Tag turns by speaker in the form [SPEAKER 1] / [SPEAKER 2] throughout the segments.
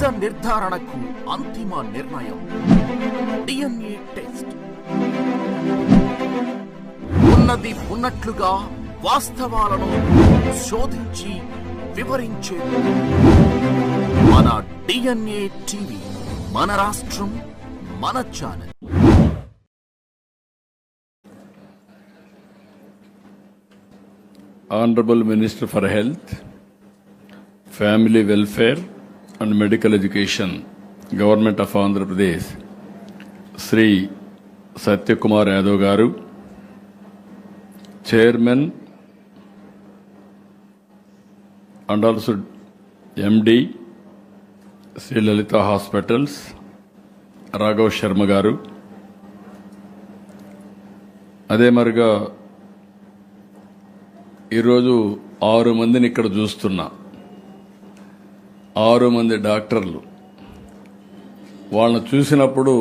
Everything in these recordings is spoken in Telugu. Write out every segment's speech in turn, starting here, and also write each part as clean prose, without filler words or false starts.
[SPEAKER 1] నిజ నిర్ధారణకు అంతిమ నిర్ణయం DNA టెస్ట్. ఉన్నది ఉన్నట్లుగా వాస్తవాలను శోధించి వివరించే మన DNA టీవీ, మన రాష్ట్రం, మన channel.
[SPEAKER 2] Honorable Minister for Health, Family Welfare and Medical Education, Government of Andhra Pradesh, Sri Satyakumar Yadav Garu, Chairman and also MD, Sri Lalita Hospitals, Raghav Sharma Garu, అదే మరిగా ఈరోజు 6 మందిని ఇక్కడ చూస్తున్నా. 6 మంది డాక్టర్లు. వాళ్ళని చూసినప్పుడు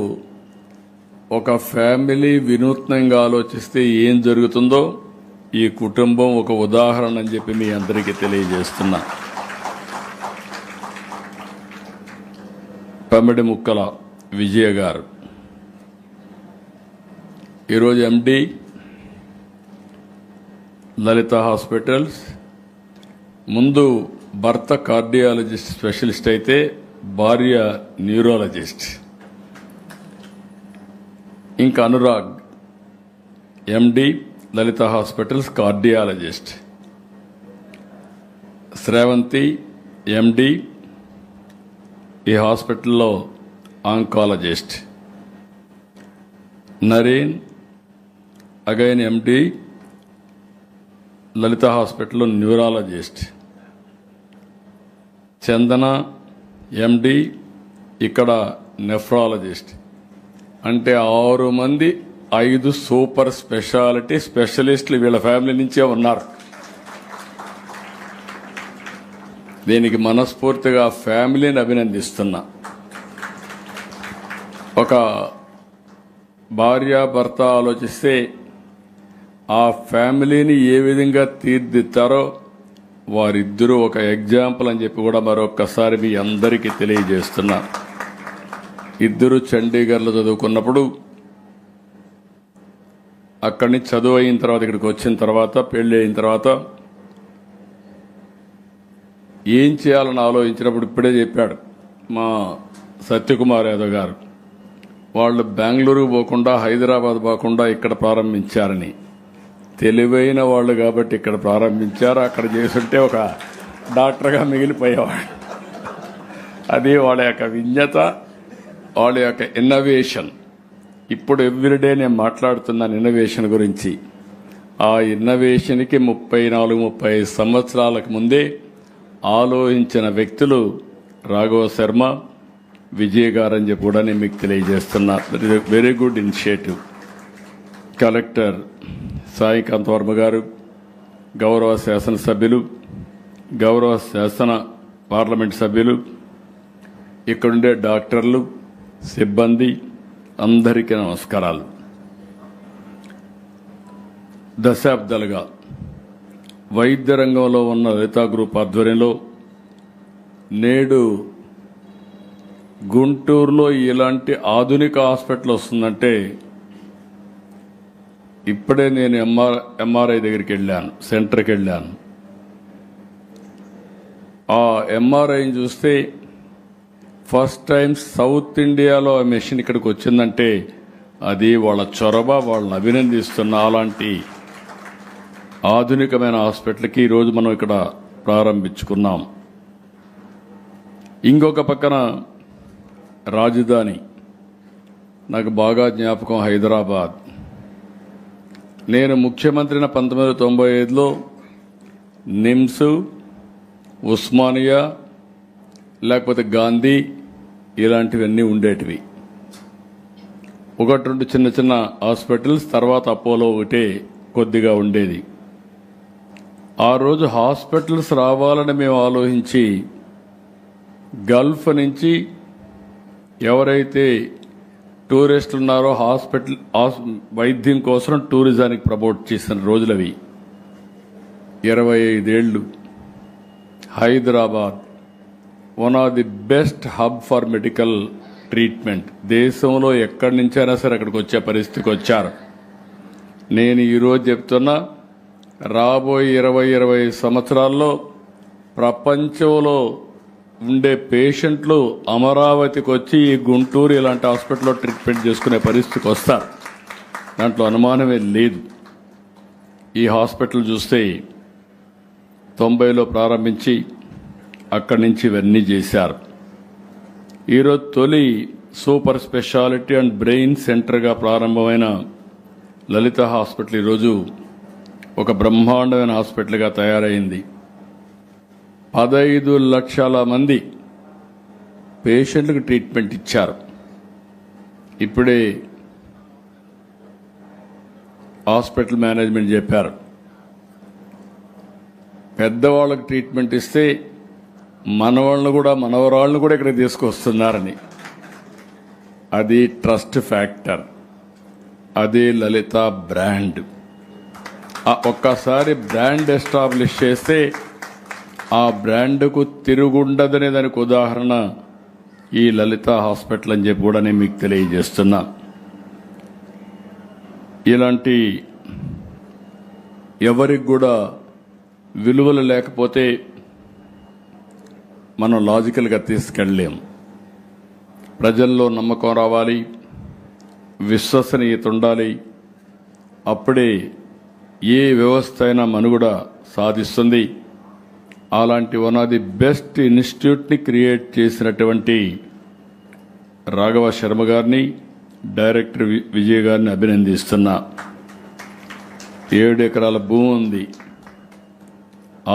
[SPEAKER 2] ఒక ఫ్యామిలీ వినూత్నంగా ఆలోచిస్తే ఏం జరుగుతుందో ఈ కుటుంబం ఒక ఉదాహరణ అని చెప్పి మీ అందరికీ తెలియజేస్తున్నా. పమిడి ముక్కల విజయ గారు ఈరోజు ఎండి లలిత హాస్పిటల్స్. ముందు భర్త కార్డియాలజిస్ట్ స్పెషలిస్ట్ అయితే భార్య న్యూరాలజిస్ట్. ఇంకా అనురాగ్ ఎండి లలిత హాస్పిటల్స్ కార్డియాలజిస్ట్. శ్రావంతి ఎండి ఈ హాస్పిటల్లో ఆంకాలజిస్ట్. నరేన్ అగైన్ ఎండి లలిత హాస్పిటల్లో న్యూరాలజిస్ట్. చందన ఎండి ఇక్కడ నెఫ్రాలజిస్ట్. అంటే 6 మంది 5 సూపర్ స్పెషాలిటీ స్పెషలిస్టులు వీళ్ళ ఫ్యామిలీ నుంచే ఉన్నారు. దీనికి మనస్ఫూర్తిగా ఫ్యామిలీని అభినందిస్తున్నా. ఒక భార్యాభర్త ఆలోచిస్తే ఆ ఫ్యామిలీని ఏ విధంగా తీర్దిద్దారో వారిద్దరూ ఒక ఎగ్జాంపుల్ అని చెప్పి కూడా మరొక్కసారి మీ అందరికీ తెలియజేస్తున్నా. ఇద్దరు చండీగఢ్లో చదువుకున్నప్పుడు అక్కడి నుంచి చదువు అయిన తర్వాత ఇక్కడికి వచ్చిన తర్వాత పెళ్లి అయిన తర్వాత ఏం చేయాలని ఆలోచించినప్పుడు ఇప్పుడే చెప్పాడు మా సత్యకుమార్ యాదవ్ గారు. వాళ్ళు బెంగళూరు పోకుండా హైదరాబాద్ పోకుండా ఇక్కడ ప్రారంభించారని. తెలివైన వాళ్ళు కాబట్టి ఇక్కడ ప్రారంభించారు. అక్కడ చేస్తుంటే ఒక డాక్టర్గా మిగిలిపోయేవాడు. అది వాళ్ళ యొక్క విజ్ఞత, వాళ్ళ యొక్క ఇన్నోవేషన్. ఇప్పుడు ఎవ్రీడే నేను మాట్లాడుతున్నాను ఇన్నోవేషన్ గురించి. ఆ ఇన్నోవేషన్కి 34-35 సంవత్సరాలకు ముందే ఆలోచించిన వ్యక్తులు రాఘవ శర్మ, విజయ్ గారు అని చెప్పి కూడా నేను మీకు తెలియజేస్తున్నా. Very good initiative. Collector Saikanth Varma గారు, గౌరవ శాసనసభ్యులు, గౌరవ శాసన పార్లమెంట్ సభ్యులు, ఇక్కడుండే డాక్టర్లు, సిబ్బంది అందరికీ నమస్కారాలు. దశాబ్దాలుగా వైద్య రంగంలో ఉన్న లలితా గ్రూప్ ఆధ్వర్యంలో నేడు గుంటూరులో ఇలాంటి ఆధునిక హాస్పిటల్ వస్తుందంటే ఇప్పుడే నేను ఎంఆర్ఐ దగ్గరికి వెళ్ళాను, సెంటర్కి వెళ్ళాను. ఆ ఎంఆర్ఐని చూస్తే ఫస్ట్ టైం సౌత్ ఇండియాలో ఆ మెషిన్ ఇక్కడికి వచ్చిందంటే అది వాళ్ళ చొరవ, వాళ్ళని అభినందిస్తున్న. అలాంటి ఆధునికమైన హాస్పిటల్కి ఈరోజు మనం ఇక్కడ ప్రారంభించుకున్నాం. ఇంకొక పక్కన రాజధాని నాకు బాగా జ్ఞాపకం, హైదరాబాద్. నేను ముఖ్యమంత్రిని 1995లో నిమ్స్, ఉస్మానియా లేకపోతే గాంధీ ఇలాంటివన్నీ ఉండేటివి. 1-2 చిన్న చిన్న హాస్పిటల్స్, తర్వాత అపోలో ఒకటే కొద్దిగా ఉండేది. ఆ రోజు హాస్పిటల్స్ రావాలని మేము ఆలోచించి గల్ఫ్ నుంచి ఎవరైతే టూరిస్టులు ఉన్నారో హాస్పిటల్ వైద్యం కోసం టూరిజానికి ప్రమోట్ చేసిన రోజులవి. 25 ఏళ్లు Hyderabad one of the best hub for medical treatment. దేశంలో ఎక్కడి నుంచైనా సరే అక్కడికి వచ్చే పరిస్థితికి వచ్చారు. నేను ఈరోజు చెప్తున్నా, రాబోయే 20-25 సంవత్సరాల్లో ప్రపంచంలో ఉండే పేషెంట్లు అమరావతికి వచ్చి ఈ గుంటూరు ఇలాంటి హాస్పిటల్లో ట్రీట్మెంట్ చేసుకునే పరిస్థితికి వస్తారు. దాంట్లో అనుమానమే లేదు. ఈ హాస్పిటల్ చూస్తే 90లో ప్రారంభించి అక్కడి నుంచి ఇవన్నీ చేశారు. ఈరోజు తొలి సూపర్ స్పెషాలిటీ అండ్ బ్రెయిన్ సెంటర్గా ప్రారంభమైన లలిత హాస్పిటల్ ఈరోజు ఒక బ్రహ్మాండమైన హాస్పిటల్గా తయారైంది. 15 లక్షల మంది పేషెంట్లకు ట్రీట్మెంట్ ఇచ్చారు. ఇప్పుడే హాస్పిటల్ మేనేజ్మెంట్ చెప్పారు, పెద్దవాళ్ళకి ట్రీట్మెంట్ ఇస్తే మనవాళ్ళను కూడా మనవరాళ్ళను కూడా ఇక్కడ తీసుకొస్తున్నారని. అది ట్రస్ట్ ఫ్యాక్టర్, అదే లలిత బ్రాండ్. ఒక్కసారి బ్రాండ్ ఎస్టాబ్లిష్ చేస్తే ఆ బ్రాండ్కు తిరుగుండదనే దానికి ఉదాహరణ ఈ లలిత హాస్పిటల్ అని చెప్పి కూడా నేను మీకు తెలియజేస్తున్నా. ఇలాంటి ఎవరికి కూడా విలువలు లేకపోతే మనం లాజికల్గా తీసుకెళ్ళలేం. ప్రజల్లో నమ్మకం రావాలి, విశ్వసనీయత ఉండాలి. అప్పుడే ఏ వ్యవస్థ అయినా మనుగడ సాధిస్తుంది. అలాంటి వన్ ఆఫ్ ది బెస్ట్ ఇన్స్టిట్యూట్ని క్రియేట్ చేసినటువంటి రాఘవ శర్మ గారిని, డైరెక్టర్ విజయ్ గారిని అభినందిస్తున్నా. 7 ఎకరాల భూమి ఉంది,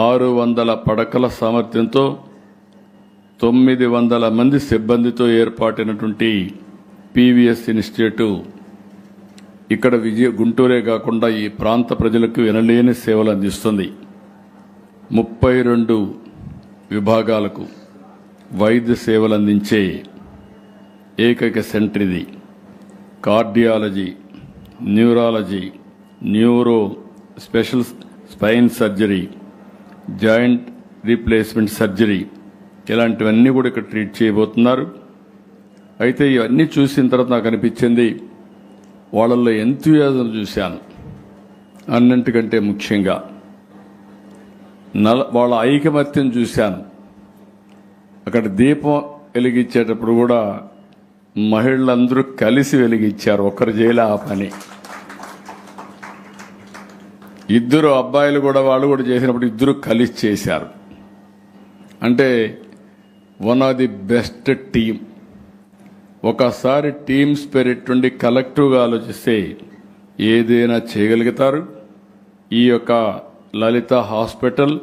[SPEAKER 2] 600 పడకల సామర్థ్యంతో 900 మంది సిబ్బందితో ఏర్పాటైనటువంటి పీవీఎస్ ఇన్స్టిట్యూట్ ఇక్కడ గుంటూరే కాకుండా ఈ ప్రాంత ప్రజలకు వినలేని సేవలు అందిస్తుంది. 32 విభాగాలకు వైద్య సేవలు అందించే ఏకైక సెంటర్ ఇది. Cardiology, neurology, neuro, special spine surgery, joint replacement surgery, ఇలాంటివన్నీ కూడా ఇక్కడ ట్రీట్ చేయబోతున్నారు. అయితే ఇవన్నీ చూసిన తర్వాత నాకు అనిపించింది, వాళ్ళల్లో ఎంతూయాజం చూశాను. అన్నింటికంటే ముఖ్యంగా వాళ్ళ ఐకమత్యం చూశాను. అక్కడ దీపం వెలిగించేటప్పుడు కూడా మహిళలందరూ కలిసి వెలిగించారు, ఒక్కరు చేయలే ఆ పని. 2 అబ్బాయిలు కూడా వాళ్ళు కూడా చేసినప్పుడు 2 కలిసి చేశారు. అంటే one of the best team. ఒకసారి టీమ్ స్పిరిట్ నుండి కలెక్టివ్గా ఆలోచిస్తే ఏదైనా చేయగలుగుతారు. ఈ యొక్క లలిత హాస్పిటల్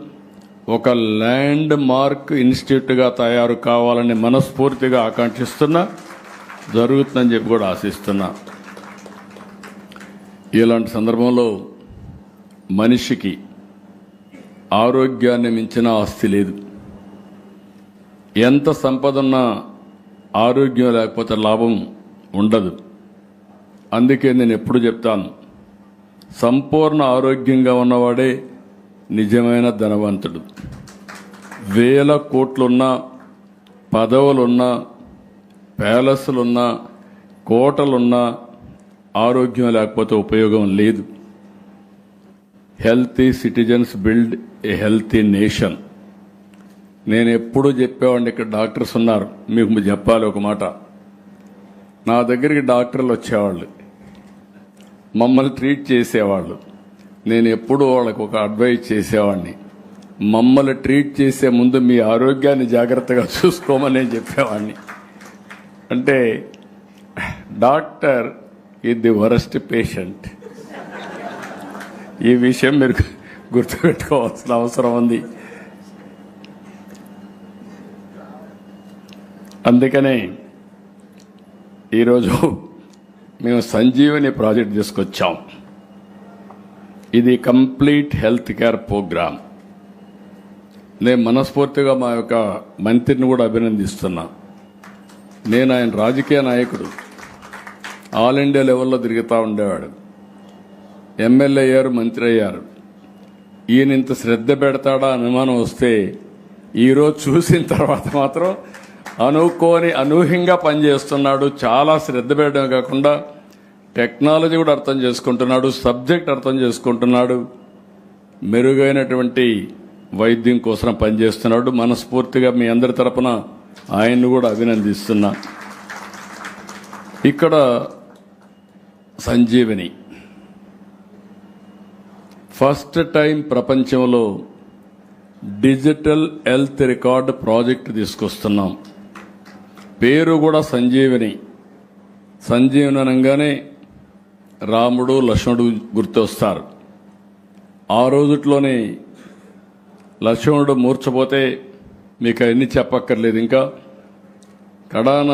[SPEAKER 2] ఒక ల్యాండ్ మార్క్ ఇన్స్టిట్యూట్గా తయారు కావాలని మనస్ఫూర్తిగా ఆకాంక్షిస్తున్నా, జరుగుతుందని చెప్పి కూడా ఆశిస్తున్నా. ఇలాంటి సందర్భంలో మనిషికి ఆరోగ్యాన్ని మించిన ఆస్తి లేదు. ఎంత సంపద ఉన్నా ఆరోగ్యం లేకపోతే లాభం ఉండదు. అందుకే నేను ఎప్పుడు చెప్తాను, సంపూర్ణ ఆరోగ్యంగా ఉన్నవాడే నిజమైన ధనవంతుడు. 1000 కోట్లున్నా, పదవులున్నా, ప్యాలెస్లున్నా, కోటలున్నా ఆరోగ్యం లేకపోతే ఉపయోగం లేదు. Healthy citizens build a healthy nation. నేను ఎప్పుడూ చెప్పేవాడిని, ఇక్కడ డాక్టర్స్ ఉన్నారు, మీకు చెప్పాలి ఒక మాట. నా దగ్గరికి డాక్టర్లు వచ్చేవాళ్ళు, మమ్మల్ని ట్రీట్ చేసేవాళ్ళు. నేను ఎప్పుడూ వాళ్ళకు ఒక అడ్వైజ్ చేసేవాడిని, మమ్మల్ని ట్రీట్ చేసే ముందు మీ ఆరోగ్యాన్ని జాగ్రత్తగా చూసుకోమని నేను చెప్పేవాడిని. అంటే doctor is the worst patient. ఈ విషయం మీరు గుర్తుపెట్టుకోవాల్సిన అవసరం ఉంది. అందుకనే ఈరోజు మేము సంజీవని ప్రాజెక్ట్ తీసుకొచ్చాం. ఇది కంప్లీట్ హెల్త్ కేర్ ప్రోగ్రామ్. నేను మనస్ఫూర్తిగా మా యొక్క మంత్రిని కూడా అభినందిస్తున్నా. నేను ఆయన రాజకీయ నాయకుడు, ఆల్ ఇండియా లెవెల్లో తిరుగుతూ ఉండేవాడు. ఎమ్మెల్యే అయ్యారు, మంత్రి అయ్యారు. ఈయన ఇంత శ్రద్ధ పెడతాడా అనుమానం వస్తే ఈరోజు చూసిన తర్వాత మాత్రం అనూహ్యంగా పనిచేస్తున్నాడు. చాలా శ్రద్ధ పెట్టడం కాకుండా టెక్నాలజీ కూడా అర్థం చేసుకుంటున్నాడు, సబ్జెక్ట్ అర్థం చేసుకుంటున్నాడు, మెరుగైనటువంటి వైద్యం కోసం పనిచేస్తున్నాడు. మనస్ఫూర్తిగా మీ అందరి తరపున ఆయన్ను కూడా అభినందిస్తున్నా. ఇక్కడ సంజీవని ఫస్ట్ టైం ప్రపంచంలో డిజిటల్ హెల్త్ రికార్డు ప్రాజెక్ట్ తీసుకొస్తున్నాం. పేరు కూడా సంజీవని. సంజీవని అనగానే రాముడు లక్ష్మణుడు గుర్తొస్తారు. ఆ రోజుట్లోనే లక్ష్మణుడు మూర్చపోతే మీకు అవన్నీ చెప్పక్కర్లేదు. ఇంకా కడాన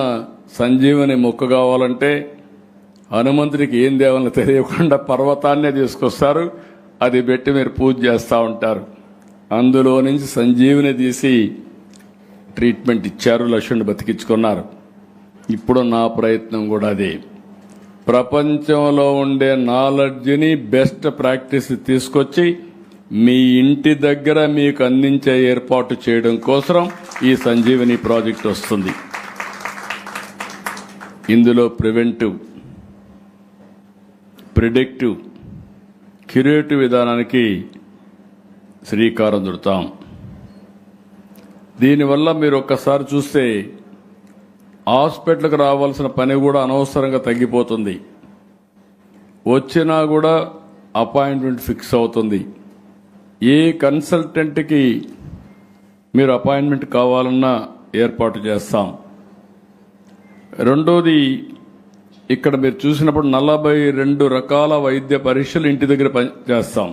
[SPEAKER 2] సంజీవని మొక్కు కావాలంటే హనుమంతుడికి ఏం దేవాలని తెలియకుండా పర్వతాన్నే తీసుకొస్తారు. అది పెట్టి మీరు పూజ చేస్తూ ఉంటారు. అందులో నుంచి సంజీవని తీసి ట్రీట్మెంట్ ఇచ్చారు, లక్ష్మణుడు బతికించుకున్నారు. ఇప్పుడు నా ప్రయత్నం కూడా అదే. ప్రపంచంలో ఉండే నాలెడ్జ్ని బెస్ట్ ప్రాక్టీస్ తీసుకొచ్చి మీ ఇంటి దగ్గర మీకు అందించే ఏర్పాటు చేయడం కోసం ఈ సంజీవని ప్రాజెక్ట్ వస్తుంది. ఇందులో ప్రివెంటివ్, ప్రిడిక్టివ్, క్యూరేటివ్ విధానానికి శ్రీకారం చుడతాం. దీనివల్ల మీరు ఒక్కసారి చూస్తే హాస్పిటల్కి రావాల్సిన పని కూడా అనవసరంగా తగ్గిపోతుంది. వచ్చినా కూడా అపాయింట్మెంట్ ఫిక్స్ అవుతుంది. ఏ కన్సల్టెంట్కి మీరు అపాయింట్మెంట్ కావాలన్నా ఏర్పాటు చేస్తాం. రెండోది, ఇక్కడ మీరు చూసినప్పుడు 42 రకాల వైద్య పరీక్షలు ఇంటి దగ్గర చేస్తాం.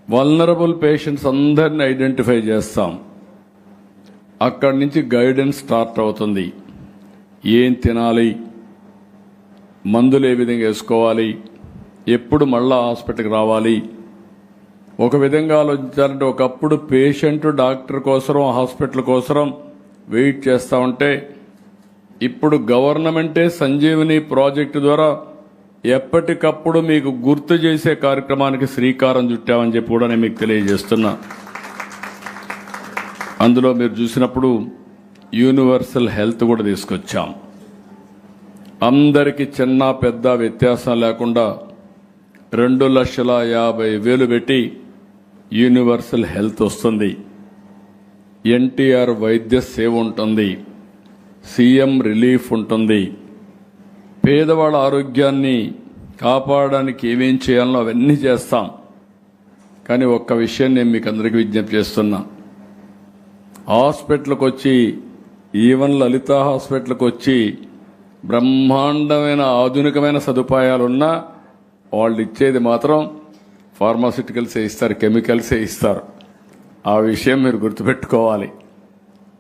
[SPEAKER 2] వల్నరబుల్ పేషెంట్స్ అందరినీ ఐడెంటిఫై చేస్తాం. అక్కడి నుంచి గైడెన్స్ స్టార్ట్ అవుతుంది. ఏం తినాలి, మందులు ఏ విధంగా వేసుకోవాలి, ఎప్పుడు మళ్ళా హాస్పిటల్కి రావాలి. ఒక విధంగా ఆలోచించాలంటే ఒకప్పుడు పేషెంట్ డాక్టర్ కోసం హాస్పిటల్ కోసం వెయిట్ చేస్తూ ఉంటే ఇప్పుడు గవర్నమెంటే సంజీవని ప్రాజెక్టు ద్వారా ఎప్పటికప్పుడు మీకు గుర్తు చేసే కార్యక్రమానికి శ్రీకారం చుట్టామని చెప్పి కూడా నేను మీకు తెలియజేస్తున్నా. అందులో మీరు చూసినప్పుడు యూనివర్సల్ హెల్త్ కూడా తీసుకొచ్చాం. అందరికీ చిన్న పెద్ద వ్యత్యాసం లేకుండా 2,50,000 పెట్టి యూనివర్సల్ హెల్త్ వస్తుంది. ఎన్టీఆర్ వైద్య సేవ ఉంటుంది, సీఎం రిలీఫ్ ఉంటుంది. పేదవాళ్ళ ఆరోగ్యాన్ని కాపాడడానికి ఏమేం చేయాలో అవన్నీ చేస్తాం. కానీ ఒక్క విషయం నేను మీకు అందరికీ విజ్ఞప్తి చేస్తున్నా. హాస్పిటల్కి వచ్చి, ఈవెన్ లలిత హాస్పిటల్కి వచ్చి బ్రహ్మాండమైన ఆధునికమైన సదుపాయాలున్నా వాళ్ళు ఇచ్చేది మాత్రం ఫార్మాసిటికల్సే ఇస్తారు, కెమికల్సే ఇస్తారు. ఆ విషయం మీరు గుర్తుపెట్టుకోవాలి.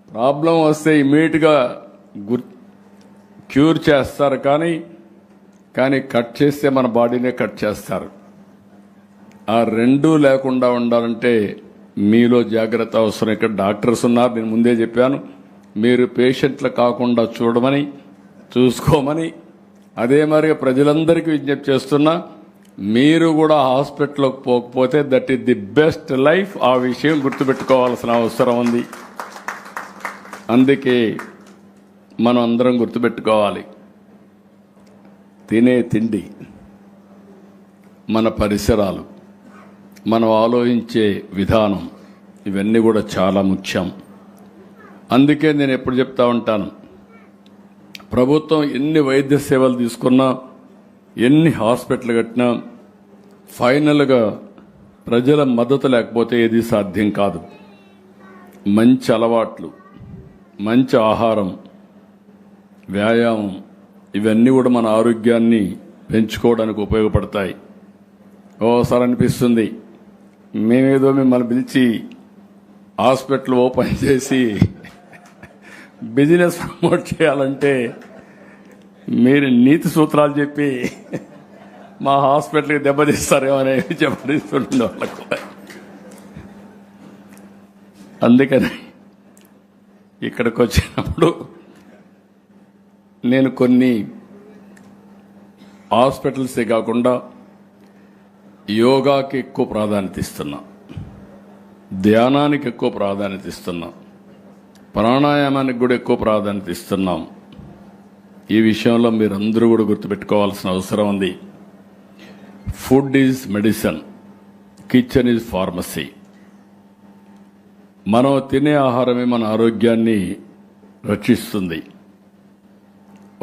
[SPEAKER 2] ప్రాబ్లం వస్తే ఇమ్మీడియట్గా క్యూర్ చేస్తారు, కానీ కట్ చేస్తే మన బాడీనే కట్ చేస్తారు. ఆ రెండూ లేకుండా ఉండాలంటే మీలో జాగ్రత్త అవసరం. ఇక్కడ డాక్టర్స్ ఉన్నారు, నేను ముందే చెప్పాను, మీరు పేషెంట్లు కాకుండా చూసుకోమని. అదే మరి ప్రజలందరికీ విజ్ఞప్తి చేస్తున్నా, మీరు కూడా హాస్పిటల్కి పోకపోతే that is the best life. ఆ విషయం గుర్తుపెట్టుకోవాల్సిన అవసరం ఉంది. అందుకే మనం అందరం గుర్తుపెట్టుకోవాలి, తినే తిండి, మన పరిసరాలు, మనం ఆలోచించే విధానం, ఇవన్నీ కూడా చాలా ముఖ్యం. అందుకే నేను ఎప్పుడు చెప్తా ఉంటాను, ప్రభుత్వం ఎన్ని వైద్య సేవలు తీసుకున్నా, ఎన్ని హాస్పిటల్ కట్టినా, ఫైనల్గా ప్రజల మద్దతు లేకపోతే ఏది సాధ్యం కాదు. మంచి అలవాట్లు, మంచి ఆహారం, వ్యాయామం, ఇవన్నీ కూడా మన ఆరోగ్యాన్ని పెంచుకోవడానికి ఉపయోగపడతాయి. ఓసారి అనిపిస్తుంది, మేమేదో మిమ్మల్ని పిలిచి హాస్పిటల్ ఓపెన్ చేసి బిజినెస్ ప్రమోట్ చేయాలంటే మీరు నీతి సూత్రాలు చెప్పి మా హాస్పిటల్కి దెబ్బతీస్తారేమో అనేది చెప్పడిస్తుండే వాళ్ళకు. అందుకని ఇక్కడికి వచ్చినప్పుడు నేను కొన్ని హాస్పిటల్సే కాకుండా యోగాకి ఎక్కువ ప్రాధాన్యత ఇస్తున్నా. ధ్యానానికి ఎక్కువ ప్రాధాన్యత ఇస్తున్నాం, ప్రాణాయామానికి కూడా ఎక్కువ ప్రాధాన్యత ఇస్తున్నాం. ఈ విషయంలో మీరందరూ కూడా గుర్తుపెట్టుకోవాల్సిన అవసరం ఉంది. Food is medicine, kitchen is pharmacy. మనం తినే ఆహారమే మన ఆరోగ్యాన్ని రక్షిస్తుంది.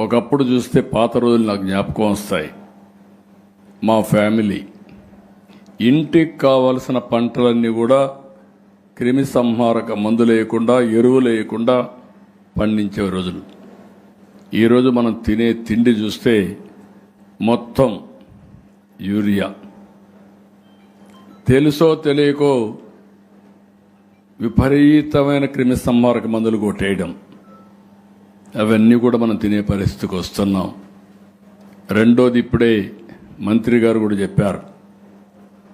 [SPEAKER 2] ఒకప్పుడు చూస్తే పాత రోజులు నాకు జ్ఞాపకం వస్తాయి. మా ఫ్యామిలీ ఇంటికి కావలసిన పంటలన్నీ కూడా క్రిమి సంహారక మందులు వేయకుండా, ఎరువులు వేయకుండా పండించే రోజులు. ఈరోజు మనం తినే తిండి చూస్తే మొత్తం యూరియా, తెలుసో తెలియకో విపరీతమైన క్రిమి సంహారక మందులు కొట్టేయడం, అవన్నీ కూడా మనం తినే పరిస్థితికి వస్తున్నాం. రెండోది, ఇప్పుడే మంత్రి గారు కూడా చెప్పారు,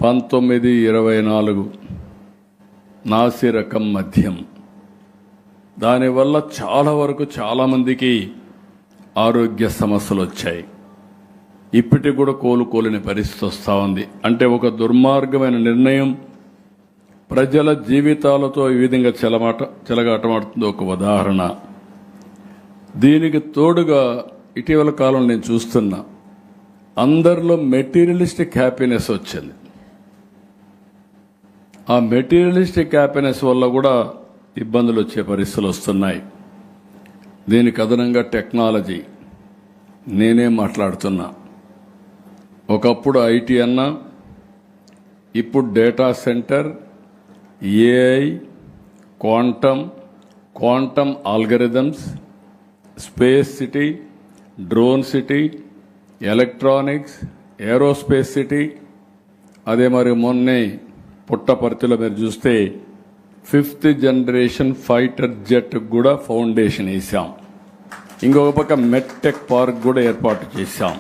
[SPEAKER 2] 1924 నాసి రకం మద్యం. దానివల్ల చాలా వరకు చాలామందికి ఆరోగ్య సమస్యలు వచ్చాయి. ఇప్పటికి కూడా కోలుకోలేని పరిస్థితి వస్తూ ఉంది. అంటే ఒక దుర్మార్గమైన నిర్ణయం ప్రజల జీవితాలతో ఈ విధంగా చెలగాటమాడుతుంది ఒక ఉదాహరణ. దీనికి తోడుగా ఇటీవల కాలంలో నేను చూస్తున్నా, అందరిలో మెటీరియలిస్టిక్ హ్యాపీనెస్ వచ్చింది. ఆ మెటీరియలిస్టిక్ హ్యాపీనెస్ వల్ల కూడా ఇబ్బందులు వచ్చే పరిస్థితులు వస్తున్నాయి. దీనికి అదనంగా టెక్నాలజీ, నేనే మాట్లాడుతున్నా. ఒకప్పుడు ఐటీ అన్నా, ఇప్పుడు data centre, AI, quantum algorithms, space city, drone city, electronics, aerospace city. అదే మరి మొన్నే పుట్టపర్తిలో మీరు చూస్తే 5th జనరేషన్ ఫైటర్ జెట్ కూడా ఫౌండేషన్ వేసాం. ఇంకొక పక్క మెట్టెక్ పార్క్ కూడా ఏర్పాటు చేశాం.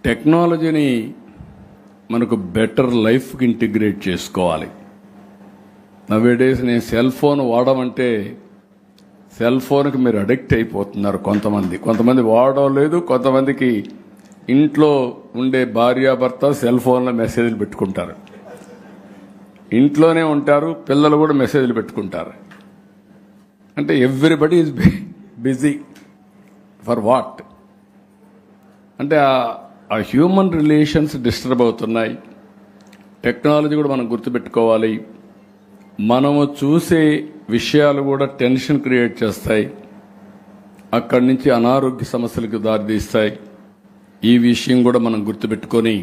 [SPEAKER 2] టెక్నాలజీని మనకు బెటర్ లైఫ్కి ఇంటిగ్రేట్ చేసుకోవాలి. నవేడేస్ నేను సెల్ ఫోన్ వాడమంటే సెల్ ఫోన్కి మీరు అడిక్ట్ అయిపోతున్నారు. కొంతమంది వాడడం లేదు. కొంతమందికి ఇంట్లో ఉండే భార్యాభర్త సెల్ ఫోన్లో మెసేజ్లు పెట్టుకుంటారు. ఇంట్లోనే ఉంటారు, పిల్లలు కూడా మెసేజ్లు పెట్టుకుంటారు. అంటే everybody is busy for what? అంటే ఆ హ్యూమన్ రిలేషన్స్ డిస్టర్బ్ అవుతున్నాయి. టెక్నాలజీ కూడా మనం గుర్తుపెట్టుకోవాలి. మనము చూసే విషయాలు కూడా టెన్షన్ క్రియేట్ చేస్తాయి. అక్కడి నుంచి అనారోగ్య సమస్యలకు దారితీస్తాయి. ఈ విషయం కూడా మనం గుర్తుపెట్టుకొని,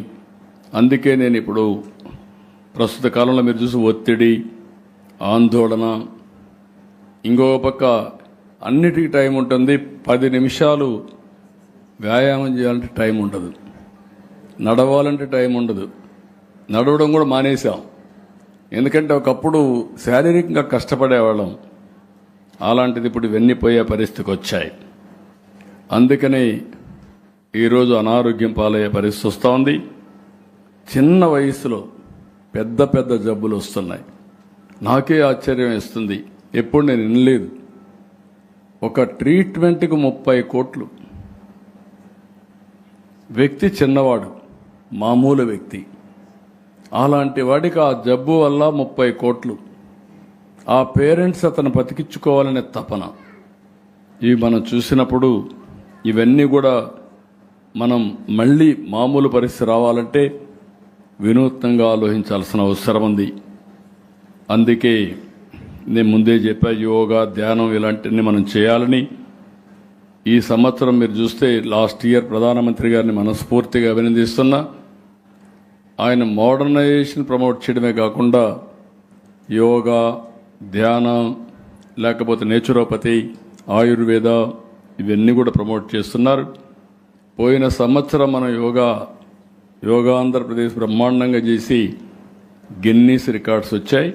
[SPEAKER 2] అందుకే నేను ఇప్పుడు ప్రస్తుత కాలంలో మీరు చూసి ఒత్తిడి, ఆందోళన, ఇంకొక పక్క అన్నిటికీ టైం ఉంటుంది. 10 నిమిషాలు వ్యాయామం చేయాలంటే టైం ఉండదు, నడవాలంటే టైం ఉండదు. నడవడం కూడా మానేశాం. ఎందుకంటే ఒకప్పుడు శారీరకంగా కష్టపడేవాళ్ళం. అలాంటిది ఇప్పుడు ఇవన్నీ పోయే పరిస్థితికి వచ్చాయి. అందుకని ఈరోజు అనారోగ్యం పాలయ్యే పరిస్థితి వస్తూ ఉంది. చిన్న వయసులో పెద్ద జబ్బులు వస్తున్నాయి. నాకే ఆశ్చర్యం వేస్తుంది. ఎప్పుడు నేను వినలేదు. ఒక ట్రీట్మెంట్కి 30 కోట్లు. వ్యక్తి చిన్నవాడు, మామూలు వ్యక్తి. అలాంటి వాడికి ఆ జబ్బు వల్ల 30 కోట్లు. ఆ పేరెంట్స్ అతను బతికించుకోవాలనే తపన. ఇవి మనం చూసినప్పుడు ఇవన్నీ కూడా మనం మళ్ళీ మామూలు పరిస్థితి రావాలంటే వినూత్నంగా ఆలోచించాల్సిన అవసరం ఉంది. అందుకే నేను ముందే చెప్పా, యోగా, ధ్యానం ఇలాంటివన్నీ మనం చేయాలని. ఈ సంవత్సరం మీరు చూస్తే లాస్ట్ ఇయర్ ప్రధానమంత్రి గారిని మనస్ఫూర్తిగా అభినందిస్తున్నా. ఆయన మోడర్నైజేషన్ ప్రమోట్ చేయడమే కాకుండా యోగా, ధ్యానం, లేకపోతే నేచురోపతి, ఆయుర్వేద ఇవన్నీ కూడా ప్రమోట్ చేస్తున్నారు. పోయిన సంవత్సరం మనం యోగా ఆంధ్రప్రదేశ్ బ్రహ్మాండంగా చేసి గిన్నీస్ రికార్డ్స్ వచ్చాయి.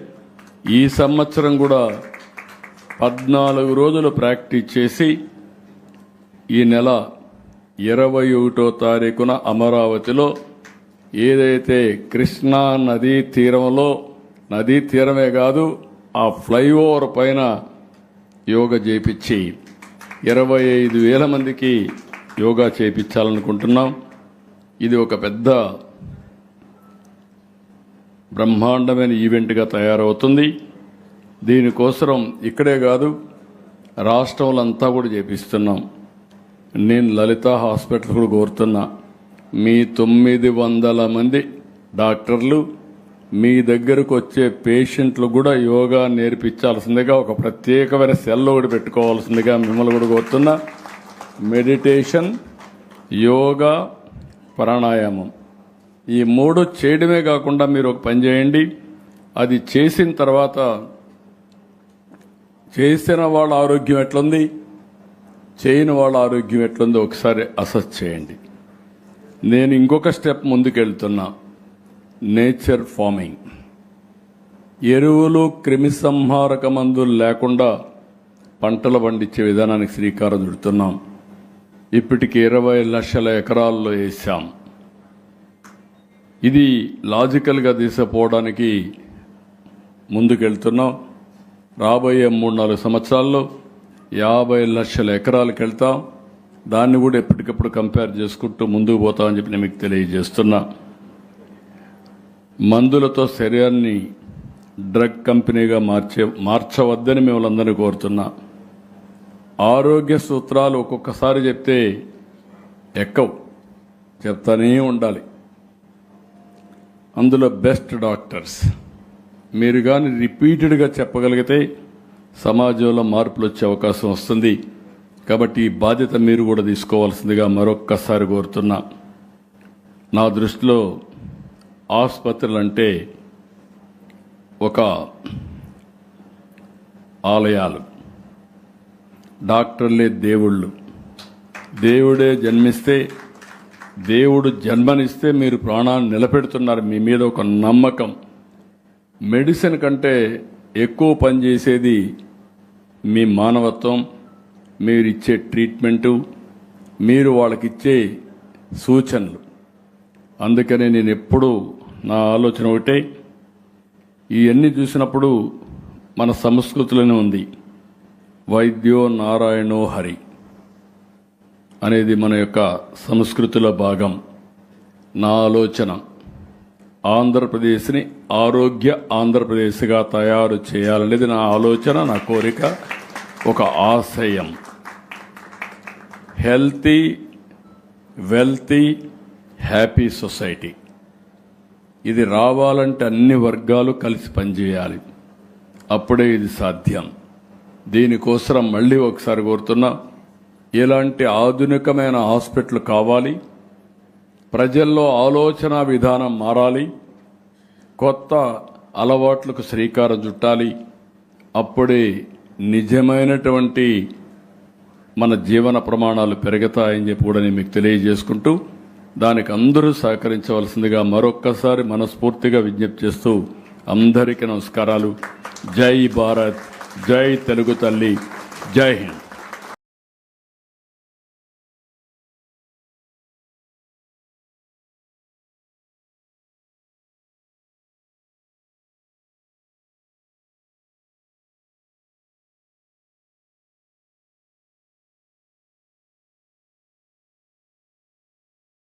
[SPEAKER 2] ఈ సంవత్సరం కూడా 14 రోజులు ప్రాక్టీస్ చేసి ఈ నెల 21వ తారీఖున అమరావతిలో ఏదైతే కృష్ణా నదీ తీరంలో, నదీ తీరమే కాదు ఆ ఫ్లైఓవర్ పైన యోగా చేయించి 25,000 మందికి యోగా చేయించాలనుకుంటున్నాం. ఇది ఒక పెద్ద బ్రహ్మాండమైన ఈవెంట్గా తయారవుతుంది. దీనికోసం ఇక్కడే కాదు రాష్ట్రంలో అంతా కూడా చేపిస్తున్నాం. నేను లలిత హాస్పిటల్ కూడా కోరుతున్నా, మీ 900 మంది డాక్టర్లు మీ దగ్గరకు వచ్చే పేషెంట్లు కూడా యోగా నేర్పించాల్సిందిగా ఒక ప్రత్యేకమైన సెల్ ఒకటి పెట్టుకోవాల్సిందిగా మిమ్మల్ని కూడా కోరుతున్నా. మెడిటేషన్, యోగా, ప్రాణాయామం ఈ 3 చేయడమే కాకుండా మీరు ఒక పని చేయండి. అది చేసిన తర్వాత చేసిన వాళ్ళ ఆరోగ్యం ఎట్లుంది, చేయని వాళ్ళ ఆరోగ్యం ఎట్లుందో ఒకసారి అసెస్ చేయండి. నేను ఇంకొక స్టెప్ ముందుకెళ్తున్నా. నేచర్ ఫార్మింగ్, ఎరువులు క్రిమి సంహారక మందులు లేకుండా పంటలు పండించే విధానానికి శ్రీకారం చుడుతున్నాం. ఇప్పటికి 20 లక్షల ఎకరాల్లో వేసాం. ఇది లాజికల్గా తీసుకుపోవడానికి ముందుకెళ్తున్నాం. రాబోయే 3-4 సంవత్సరాల్లో 50 లక్షల ఎకరాలకు వెళ్తాం. దాన్ని కూడా ఎప్పటికప్పుడు కంపేర్ చేసుకుంటూ ముందుకు పోతామని చెప్పి నేను మీకు తెలియజేస్తున్నా. మందులతో శరీరాన్ని డ్రగ్ కంపెనీగా మార్చవద్దని మిమ్మల్ని అందరినీ కోరుతున్నా. ఆరోగ్య సూత్రాలు ఒక్కొక్కసారి చెప్తే ఎక్కవు, చెప్తానే ఉండాలి. అందులో బెస్ట్ డాక్టర్స్ మీరు కానీ రిపీటెడ్గా చెప్పగలిగితే సమాజంలో మార్పులు వచ్చే అవకాశం వస్తుంది. కాబట్టి ఈ బాధ్యత మీరు కూడా తీసుకోవాల్సిందిగా మరొక్కసారి కోరుతున్నా. నా దృష్టిలో ఆసుపత్రులు అంటే ఒక ఆలయాలు, డాక్టర్లే దేవుళ్ళు. దేవుడే జన్మిస్తే, దేవుడు జన్మనిస్తే మీరు ప్రాణాన్ని నిలబెడుతున్నారు. మీ మీద ఒక నమ్మకం. మెడిసిన్ కంటే ఎక్కువ పనిచేసేది మీ మానవత్వం, మీరిచ్చే ట్రీట్మెంటు, మీరు వాళ్ళకిచ్చే సూచనలు. అందుకనే నేను ఎప్పుడూ నా ఆలోచన ఒకటే, ఇవన్నీ చూసినప్పుడు మన సంస్కృతిలోనే ఉంది, వైద్యో నారాయణో హరి అనేది మన యొక్క సంస్కృతిలో భాగం. నా ఆలోచన ఆంధ్రప్రదేశ్ని ఆరోగ్య ఆంధ్రప్రదేశ్గా తయారు చేయాలనేది నా ఆలోచన, నా కోరిక, ఒక ఆశయం. Healthy, wealthy, happy society. ఇది రావాలంటే అన్ని వర్గాలు కలిసి పనిచేయాలి. అప్పుడే ఇది సాధ్యం. దీనికోసం మళ్ళీ ఒకసారి కోరుతున్నా, ఇలాంటి ఆధునికమైన హాస్పిటల్ కావాలి. ప్రజల్లో ఆలోచన విధానం మారాలి. కొత్త అలవాట్లకు శ్రీకారం చుట్టాలి. అప్పుడే నిజమైనటువంటి మన జీవన ప్రమాణాలు పెరుగుతాయని చెప్పి కూడా నేను మీకు తెలియజేసుకుంటూ, దానికి అందరూ సహకరించవలసిందిగా మరొక్కసారి మనస్ఫూర్తిగా విజ్ఞప్తి చేస్తూ అందరికీ నమస్కారాలు. జై భారత్, జై తెలుగు తల్లి, జై హింద్.